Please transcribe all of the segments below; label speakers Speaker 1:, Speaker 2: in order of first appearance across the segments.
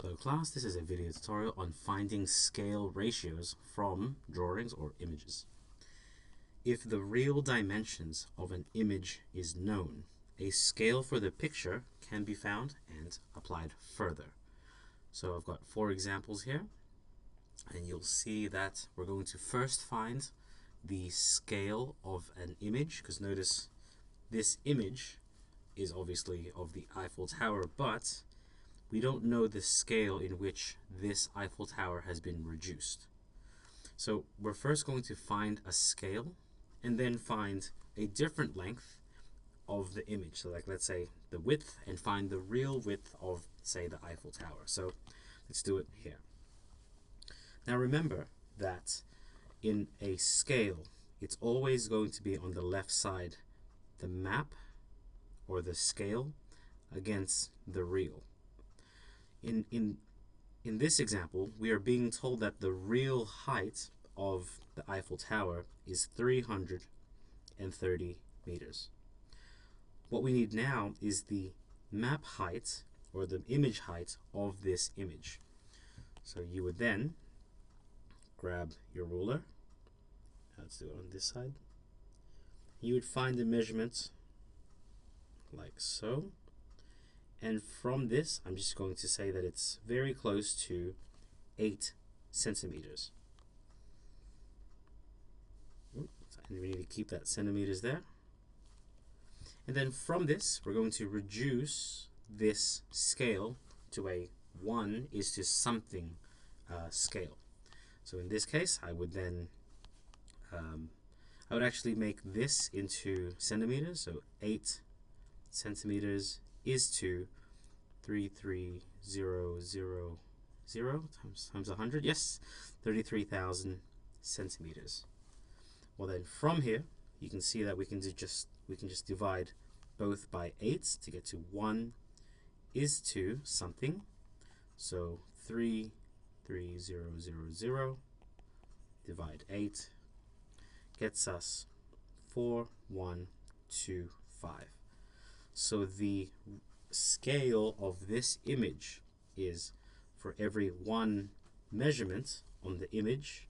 Speaker 1: Hello class, this is a video tutorial on finding scale ratios from drawings or images. If the real dimensions of an image is known, a scale for the picture can be found and applied further. So I've got 4 examples here, and you'll see that we're going to first find the scale of an image, because notice this image is obviously of the Eiffel Tower, but we don't know the scale in which this Eiffel Tower has been reduced. So we're first going to find a scale and then find a different length of the image. So like let's say the width, and find the real width of, say, the Eiffel Tower. So let's do it here. Now remember that in a scale, it's always going to be on the left side, the map or the scale against the real. In this example, we are being told that the real height of the Eiffel Tower is 330 meters. What we need now is the map height, or the image height, of this image. So you would then grab your ruler. Let's do it on this side. You would find the measurement like so. And from this, I'm just going to say that it's very close to 8 centimeters. And we need to keep that centimeters there. And then from this, we're going to reduce this scale to a 1 is to something scale. So in this case, I would then I would actually make this into centimeters. So 8 centimeters is to 33000 times 100. Yes, 33,000 centimeters. Well then, from here you can see that we can just divide both by 8 to get to 1 is to something. So 33000 divide 8 gets us 4125. So the scale of this image is, for every 1 measurement on the image,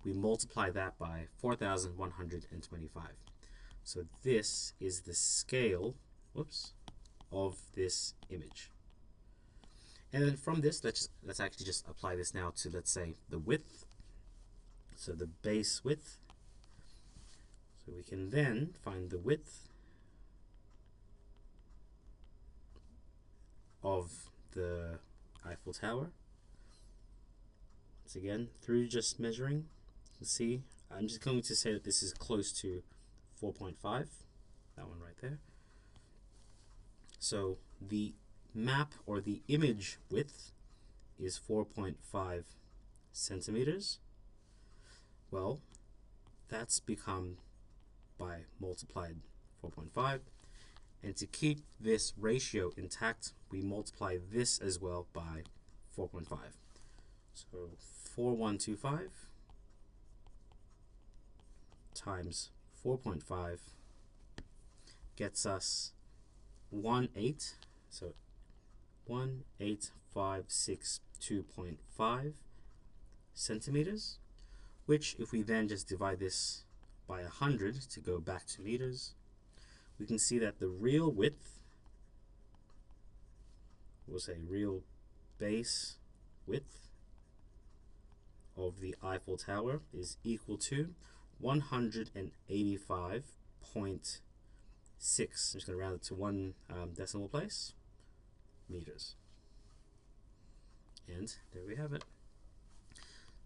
Speaker 1: we multiply that by 4,125. So this is the scale, of this image. And then from this, let's actually just apply this now to, let's say, the width. So the base width. So we can then find the width of the Eiffel Tower. Once again, through just measuring, you can see I'm just going to say that this is close to 4.5, that one right there. So the map, or the image width, is 4.5 centimeters. Well, that's become by multiplied 4.5. And to keep this ratio intact, we multiply this as well by 4.5. So 4125 times 4.5 gets us 18. So 18562.5 centimeters, which, if we then just divide this by 100 to go back to meters, we can see that the real width, we'll say real base width of the Eiffel Tower, is equal to 185.6. I'm just going to round it to 1 decimal place, meters. And there we have it.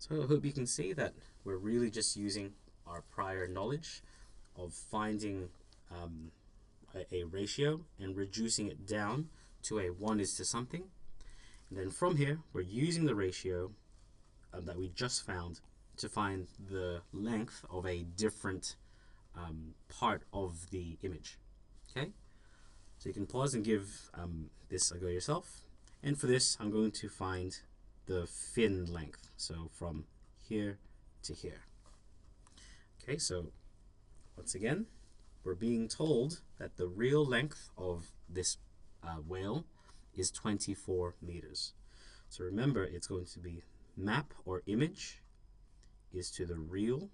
Speaker 1: So I hope you can see that we're really just using our prior knowledge of finding a ratio and reducing it down to a 1 is to something. And then from here, we're using the ratio that we just found to find the length of a different part of the image. Okay, so you can pause and give this a go yourself. And for this, I'm going to find the fin length, so from here to here. Okay, so once again, we're being told that the real length of this whale is 24 meters. So remember, it's going to be map or image is to the real,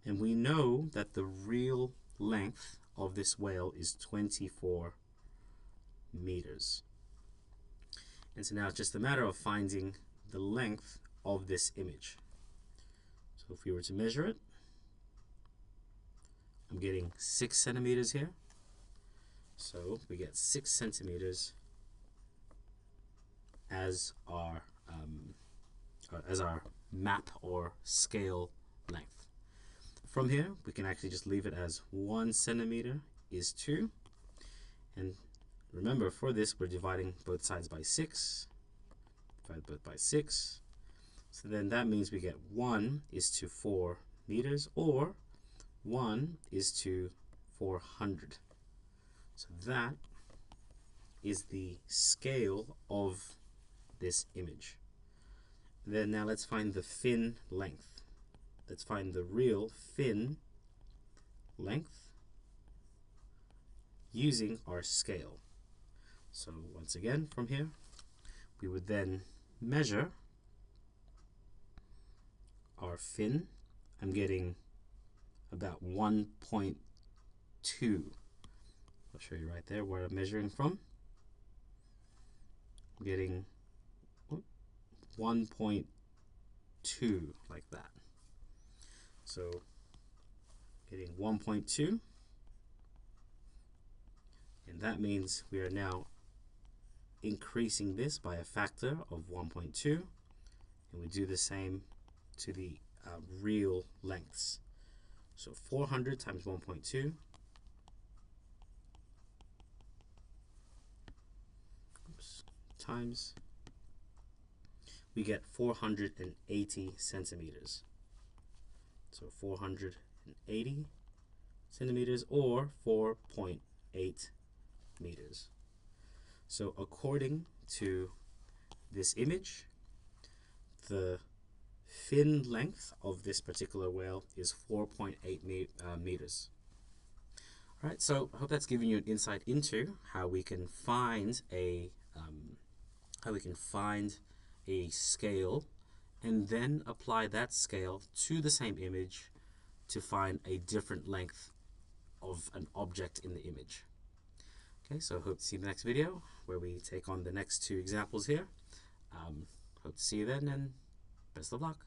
Speaker 1: and we know that the real length of this whale is 24 meters. And so now it's just a matter of finding the length of this image. So if we were to measure it, I'm getting 6 centimeters here. So we get 6 centimeters as our map or scale length. From here, we can actually just leave it as 1 centimeter is 2. And remember, for this, we're dividing both sides by 6. Divide both by 6. So then that means we get 1 is to 4 meters, or 1 is to 400. So that is the scale of this image. Then now let's find the fin length. Let's find the real fin length using our scale. So once again, from here, we would then measure our fin. I'm getting about 1.2. I'll show you right there where I'm measuring from. I'm getting 1.2, like that. So getting 1.2, and that means we are now increasing this by a factor of 1.2, and we do the same to the real lengths. So 400 times 1.2 times, we get 480 centimeters. So 480 centimeters, or 4.8 meters. So according to this image, the fin length of this particular whale is 4.8 meters. All right, so I hope that's giving you an insight into how we can find a scale and then apply that scale to the same image to find a different length of an object in the image. Okay, so hope to see you in the next video where we take on the next 2 examples here. Hope to see you then, and best of luck.